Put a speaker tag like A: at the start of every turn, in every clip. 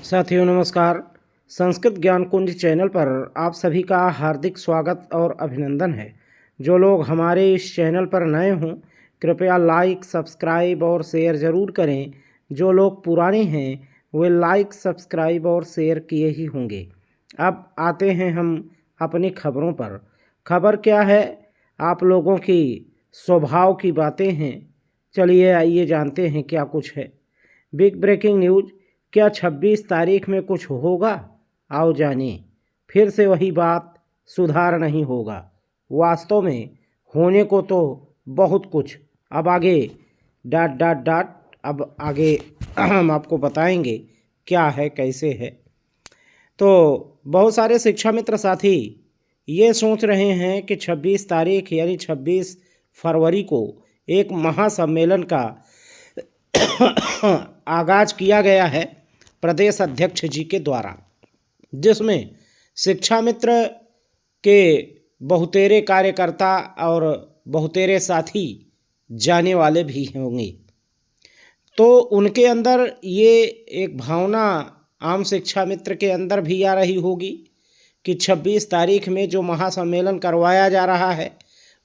A: साथियों नमस्कार। संस्कृत ज्ञान कुंज चैनल पर आप सभी का हार्दिक स्वागत और अभिनंदन है। जो लोग हमारे इस चैनल पर नए हों कृपया लाइक सब्सक्राइब और शेयर ज़रूर करें। जो लोग पुराने हैं वे लाइक सब्सक्राइब और शेयर किए ही होंगे। अब आते हैं हम अपनी खबरों पर। खबर क्या है? आप लोगों की स्वभाव की बातें हैं। चलिए आइए जानते हैं क्या कुछ है। बिग ब्रेकिंग न्यूज़, क्या 26 तारीख में कुछ होगा? आओ जानिए। फिर से वही बात, सुधार नहीं होगा। वास्तव में होने को तो बहुत कुछ। अब आगे डॉट डॉट डॉट अब आगे हम आपको बताएंगे क्या है कैसे है। तो बहुत सारे शिक्षा मित्र साथी ये सोच रहे हैं कि 26 तारीख यानी 26 फरवरी को एक महासम्मेलन का आगाज किया गया है प्रदेश अध्यक्ष जी के द्वारा, जिसमें शिक्षा मित्र के बहुतेरे कार्यकर्ता और बहुतेरे साथी जाने वाले भी होंगे। तो उनके अंदर ये एक भावना आम शिक्षा मित्र के अंदर भी आ रही होगी कि 26 तारीख में जो महासम्मेलन करवाया जा रहा है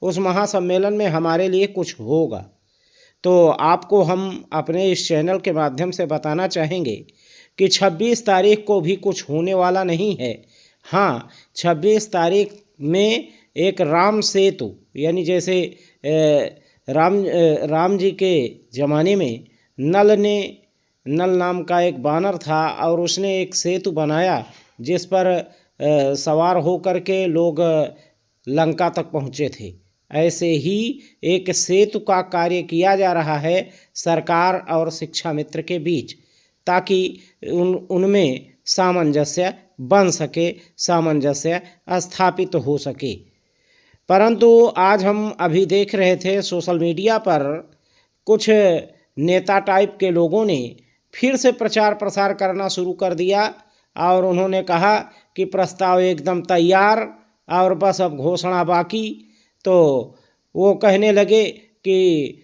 A: उस महासम्मेलन में हमारे लिए कुछ होगा। तो आपको हम अपने इस चैनल के माध्यम से बताना चाहेंगे कि 26 तारीख को भी कुछ होने वाला नहीं है। हाँ, 26 तारीख में एक राम सेतु यानी जैसे राम जी के ज़माने में नल नाम का एक बानर था और उसने एक सेतु बनाया जिस पर सवार होकर के लोग लंका तक पहुँचे थे। ऐसे ही एक सेतु का कार्य किया जा रहा है सरकार और शिक्षा मित्र के बीच, ताकि उनमें सामंजस्य बन सके, सामंजस्य स्थापित हो सके। परंतु आज हम अभी देख रहे थे सोशल मीडिया पर कुछ नेता टाइप के लोगों ने फिर से प्रचार प्रसार करना शुरू कर दिया और उन्होंने कहा कि प्रस्ताव एकदम तैयार और बस अब घोषणा बाकी। तो वो कहने लगे कि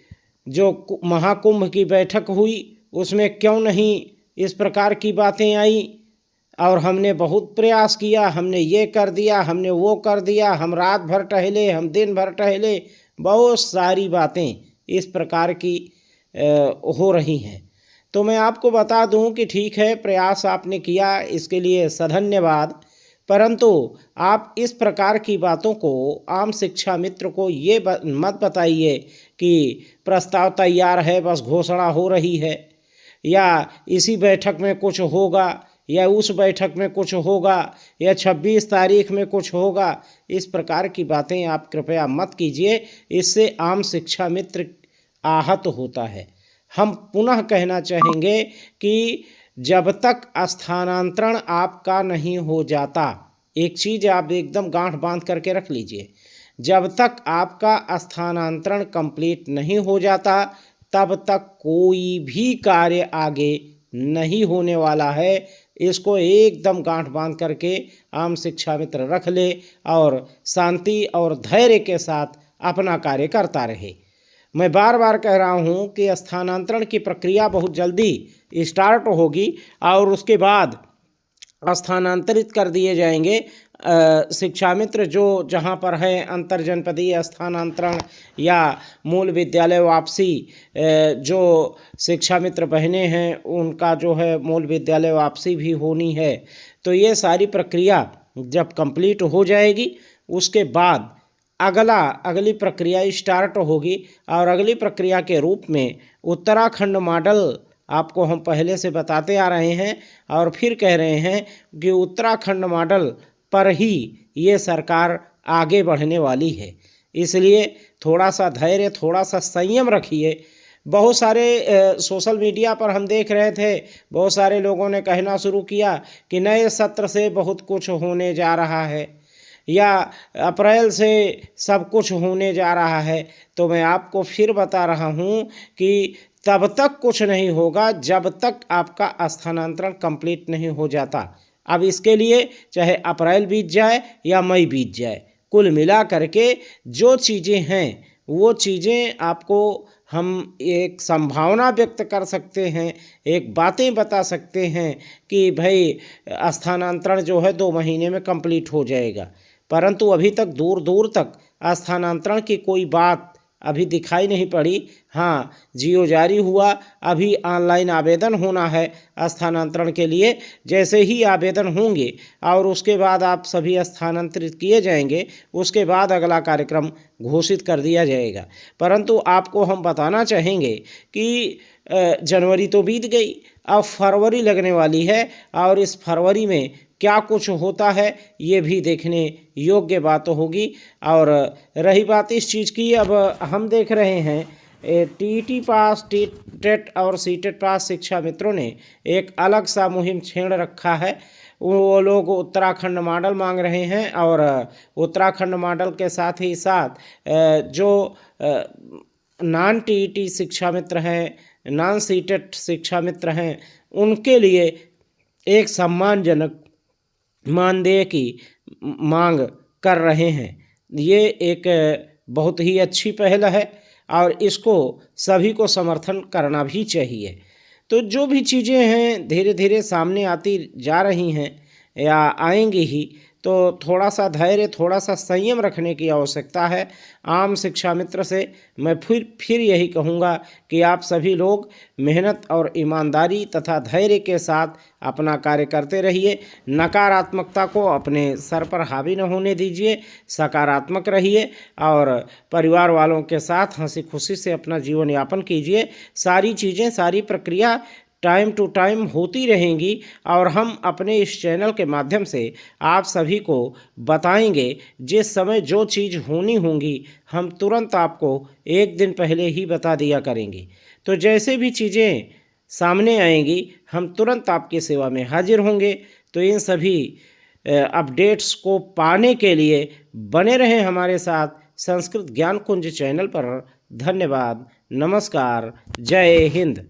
A: जो महाकुंभ की बैठक हुई उसमें क्यों नहीं इस प्रकार की बातें आई और हमने बहुत प्रयास किया, हमने ये कर दिया, हमने वो कर दिया, हम रात भर टहले, हम दिन भर टहले, बहुत सारी बातें इस प्रकार की हो रही हैं। तो मैं आपको बता दूं कि ठीक है, प्रयास आपने किया, इसके लिए सधन्यवाद। परंतु आप इस प्रकार की बातों को आम शिक्षा मित्र को ये मत बताइए कि प्रस्ताव तैयार है बस घोषणा हो रही है, या इसी बैठक में कुछ होगा, या उस बैठक में कुछ होगा, या 26 तारीख में कुछ होगा। इस प्रकार की बातें आप कृपया मत कीजिए, इससे आम शिक्षा मित्र आहत होता है। हम पुनः कहना चाहेंगे कि जब तक स्थानांतरण आपका नहीं हो जाता, एक चीज़ आप एकदम गांठ बांध करके रख लीजिए, जब तक आपका स्थानांतरण कंप्लीट नहीं हो जाता तब तक कोई भी कार्य आगे नहीं होने वाला है। इसको एकदम गांठ बांध करके आम शिक्षा मित्र रख ले और शांति और धैर्य के साथ अपना कार्य करता रहे। मैं बार बार कह रहा हूँ कि स्थानांतरण की प्रक्रिया बहुत जल्दी स्टार्ट होगी और उसके बाद स्थानांतरित कर दिए जाएंगे शिक्षा मित्र जो जहाँ पर है अंतर जनपदीय स्थानांतरण या मूल विद्यालय वापसी। जो शिक्षा मित्र बहनें हैं उनका जो है मूल विद्यालय वापसी भी होनी है। तो ये सारी प्रक्रिया जब कंप्लीट हो जाएगी उसके बाद अगली प्रक्रिया स्टार्ट होगी और अगली प्रक्रिया के रूप में उत्तराखंड मॉडल आपको हम पहले से बताते आ रहे हैं और फिर कह रहे हैं कि उत्तराखंड मॉडल पर ही ये सरकार आगे बढ़ने वाली है। इसलिए थोड़ा सा धैर्य, थोड़ा सा संयम रखिए। बहुत सारे सोशल मीडिया पर हम देख रहे थे, बहुत सारे लोगों ने कहना शुरू किया कि नए सत्र से बहुत कुछ होने जा रहा है या अप्रैल से सब कुछ होने जा रहा है। तो मैं आपको फिर बता रहा हूँ कि तब तक कुछ नहीं होगा जब तक आपका स्थानांतरण कंप्लीट नहीं हो जाता। अब इसके लिए चाहे अप्रैल बीत जाए या मई बीत जाए, कुल मिला करके जो चीज़ें हैं वो चीज़ें आपको हम एक संभावना व्यक्त कर सकते हैं, एक बातें बता सकते हैं कि भाई स्थानांतरण जो है 2 महीने में कंप्लीट हो जाएगा। परंतु अभी तक दूर दूर तक स्थानांतरण की कोई बात अभी दिखाई नहीं पड़ी। हाँ, जियो जारी हुआ, अभी ऑनलाइन आवेदन होना है स्थानांतरण के लिए। जैसे ही आवेदन होंगे और उसके बाद आप सभी स्थानांतरित किए जाएंगे, उसके बाद अगला कार्यक्रम घोषित कर दिया जाएगा। परंतु आपको हम बताना चाहेंगे कि जनवरी तो बीत गई, अब फरवरी लगने वाली है और इस फरवरी में क्या कुछ होता है ये भी देखने योग्य बात होगी। और रही बात इस चीज़ की, अब हम देख रहे हैं टीईटी पास, टेट और सीटेट पास शिक्षा मित्रों ने एक अलग सा मुहिम छेड़ रखा है। वो लोग उत्तराखंड मॉडल मांग रहे हैं और उत्तराखंड मॉडल के साथ ही साथ जो नॉन टीईटी शिक्षा मित्र हैं, नॉन सीटेट शिक्षा मित्र हैं, उनके लिए एक सम्मानजनक मानदेय की मांग कर रहे हैं। ये एक बहुत ही अच्छी पहल है और इसको सभी को समर्थन करना भी चाहिए। तो जो भी चीज़ें हैं धीरे धीरे सामने आती जा रही हैं या आएंगी ही, तो थोड़ा सा धैर्य, थोड़ा सा संयम रखने की आवश्यकता है। आम शिक्षा मित्र से मैं फिर यही कहूँगा कि आप सभी लोग मेहनत और ईमानदारी तथा धैर्य के साथ अपना कार्य करते रहिए। नकारात्मकता को अपने सर पर हावी न होने दीजिए, सकारात्मक रहिए और परिवार वालों के साथ हंसी खुशी से अपना जीवन यापन कीजिए। सारी चीज़ें, सारी प्रक्रिया टाइम टू टाइम होती रहेंगी और हम अपने इस चैनल के माध्यम से आप सभी को बताएंगे। जिस समय जो चीज़ होनी होंगी हम तुरंत आपको एक दिन पहले ही बता दिया करेंगे। तो जैसे भी चीज़ें सामने आएंगी हम तुरंत आपकी सेवा में हाजिर होंगे। तो इन सभी अपडेट्स को पाने के लिए बने रहें हमारे साथ संस्कृत ज्ञान कुंज चैनल पर। धन्यवाद, नमस्कार, जय हिंद।